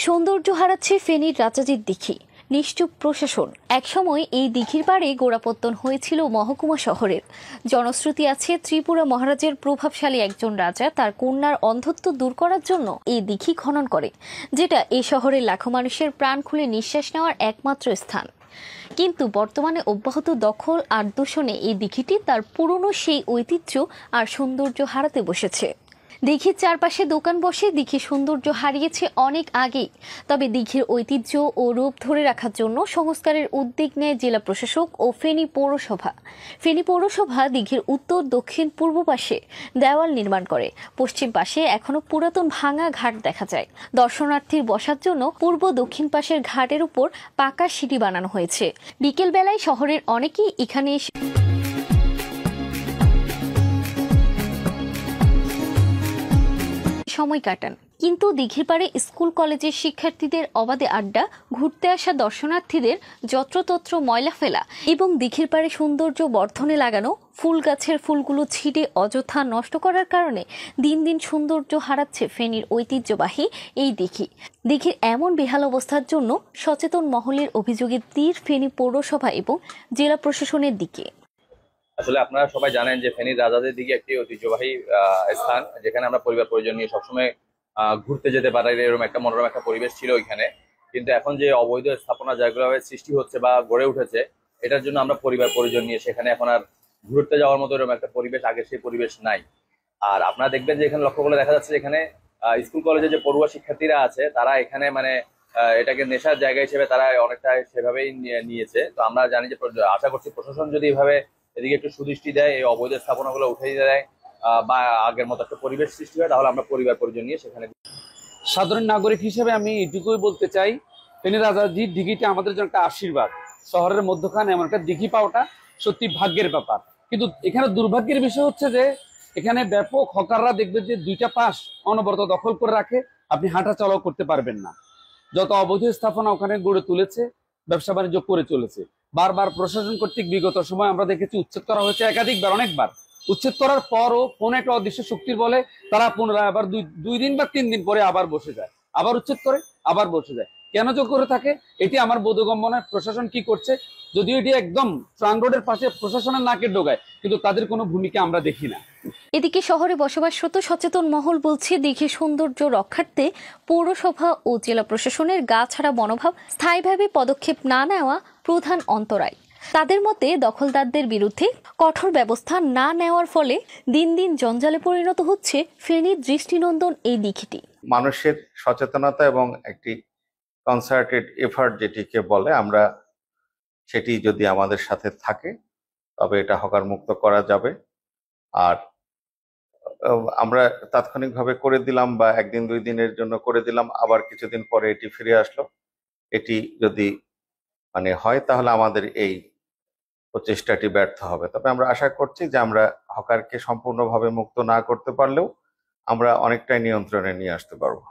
সৌন্দর্য হারাচ্ছে ফেনীর রাজাজির দিঘি। নিশ্চুপ প্রশাসন। একসময় এই দিঘির পাড়ে গোড়াপত্তন হয়েছিল মহকুমা শহরের। জনশ্রুতি আছে ত্রিপুরা মহারাজের প্রভাবশালী একজন রাজা তার কন্যার অন্ধত্ব দূর করার জন্য এই দিঘি খনন করে, যেটা এই শহরের লাখো মানুষের প্রাণ খুলে নিঃশ্বাস নেওয়ার একমাত্র স্থান। কিন্তু বর্তমানে অব্যাহত দখল আর দূষণে এই দিঘিটি তার পুরনো সেই ঐতিহ্য আর সৌন্দর্য হারাতে বসেছে। দিঘির চারপাশে দোকান বসে দিঘির সৌন্দর্য হারিয়েছে অনেক আগেই। তবে দিঘির ঐতিহ্য ও রূপ ধরে রাখার জন্য সংস্কারের উদ্যোগ নেয় জেলা প্রশাসক ও ফেনী পৌরসভা। ফেনী পৌরসভা দিঘির উত্তর, দক্ষিণ, পূর্ব পাশে দেওয়াল নির্মাণ করে। পশ্চিম পাশে এখনো পুরাতন ভাঙা ঘাট দেখা যায়। দর্শনার্থীর বসার জন্য পূর্ব দক্ষিণ পাশের ঘাটের উপর পাকা সিঁড়ি বানানো হয়েছে। বিকেল বেলায় শহরের অনেকেই এখানে সময় কাটান। কিন্তু দিঘির পাড়ে স্কুল কলেজের শিক্ষার্থীদের অবাধে আড্ডা, ঘুরতে আসা দর্শনার্থীদের যত্রতত্র ময়লা ফেলা এবং দিঘির পাড়ে সৌন্দর্য বর্ধনে লাগানো ফুল গাছের ফুলগুলো ছিঁড়ে অযথা নষ্ট করার কারণে দিন দিন সৌন্দর্য হারাচ্ছে ফেনীর ঐতিহ্যবাহী এই দিঘি। দিঘির এমন বেহাল অবস্থার জন্য সচেতন মহলের অভিযোগের তীর ফেনী পৌরসভা এবং জেলা প্রশাসনের দিকে। আসলে আপনারা সবাই জানেন যে ফেনীর রাজাদের দিকে একটি ঐতিহ্যবাহী স্থান, যেখানে আমরা পরিবার পরিজন নিয়ে সবসময় ঘুরতে যেতে পারি। এরকম একটা মনোরম একটা পরিবেশ ছিল ওইখানে। কিন্তু এখন যে অবৈধ স্থাপনা যেগুলোভাবে সৃষ্টি হচ্ছে বা গড়ে উঠেছে, এটার জন্য আমরা পরিবার পরিজন নিয়ে সেখানে এখন আর ঘুরতে যাওয়ার মতো এরকম একটা পরিবেশ, আগে সেই পরিবেশ নাই। আর আপনারা দেখবেন যে এখানে লক্ষ্য করলে দেখা যাচ্ছে এখানে স্কুল কলেজে যে পড়ুয়া শিক্ষার্থীরা আছে, তারা এখানে মানে এটাকে নেশার জায়গা হিসেবে তারা অনেকটা সেভাবেই নিয়েছে। তো আমরা জানি যে আশা করছি প্রশাসন যদি এভাবে এদিকে একটু সুদৃষ্টি দেয়, এই অবৈধ স্থাপনাগুলো উঠে দেয় বা আগের মতো একটা পরিবেশ সৃষ্টি হয়, তাহলে আমরা পরিবার পরিজন নিয়ে সেখানে। সাধারণ নাগরিক হিসেবে আমি এটুকুই বলতে চাই, ফেনী রাজাজির দিঘিটা আমাদের জন্য একটা আশীর্বাদ। শহরের মধ্যখানে এমন একটা দিঘি পাওয়াটা সত্যি ভাগ্যের ব্যাপার। কিন্তু এখানে দুর্ভাগ্যের বিষয় হচ্ছে যে এখানে ব্যাপক হকাররা দেখবেন যে দুইটা পাশ অনবরত দখল করে রাখে, আপনি হাঁটা চলাও করতে পারবেন না। যত অবৈধ স্থাপনা ওখানে গড়ে তুলেছে, ব্যবসা বাণিজ্য করে চলেছে। বারবার প্রশাসন কর্তৃক বিগত সময় আমরা দেখেছি উচ্ছেদ করা হয়েছে একাধিকবার, অনেকবার। উচ্ছেদ করার পরও কোন একটা অদৃশ্য শক্তির বলে তারা পুনরায় আবার দুই দিন বা 3 দিন পরে আবার বসে যায়, আবার উচ্ছেদ করে আবার বসে যায়। কেন যে করে থাকে এটি আমার বোধগম্য নয়। প্রশাসন কি করছে, যদিও এটি একদম ট্রাং রোডের পাশে প্রশাসনের নাকের ডোগায়, কিন্তু তাদের কোনো ভূমিকা আমরা দেখি না। এদিকে শহরে বসবাসরত সচেতন মহল বলছে, দিঘির সৌন্দর্য রক্ষার্থে পৌরসভা ও জেলা প্রশাসনের গা ছাড়া মনোভাব, স্থায়ীভাবে পদক্ষেপ না নেওয়া প্রধান অন্তরায়। তাদের মতে দখলদারদের বিরুদ্ধে কঠোর ব্যবস্থা না নেওয়ার ফলে দিন দিন জঞ্জালে পরিণত হচ্ছে ফেনীর দৃষ্টিনন্দন এই দিঘিটি। মানুষের সচেতনতা এবং একটি কনসার্টেড এফার্ট যেটিকে বলে, আমরা সেটি যদি আমাদের সাথে থাকে তবে এটা হকার মুক্ত করা যাবে। আর আমরা তাৎক্ষণিকভাবে করে দিলাম বা 1 দিন 2 দিনের জন্য করে দিলাম, আবার কিছুদিন পরে এটি ফিরে আসলো, এটি যদি হয় তাহলে আমাদের এই প্রচেষ্টাটি ব্যর্থ হবে। তবে আমরা আশা করছি যে আমরা হকারকে সম্পূর্ণভাবে মুক্ত না করতে পারলেও আমরা অনেকটাই নিয়ন্ত্রণে নিয়ে আসতে পারবো।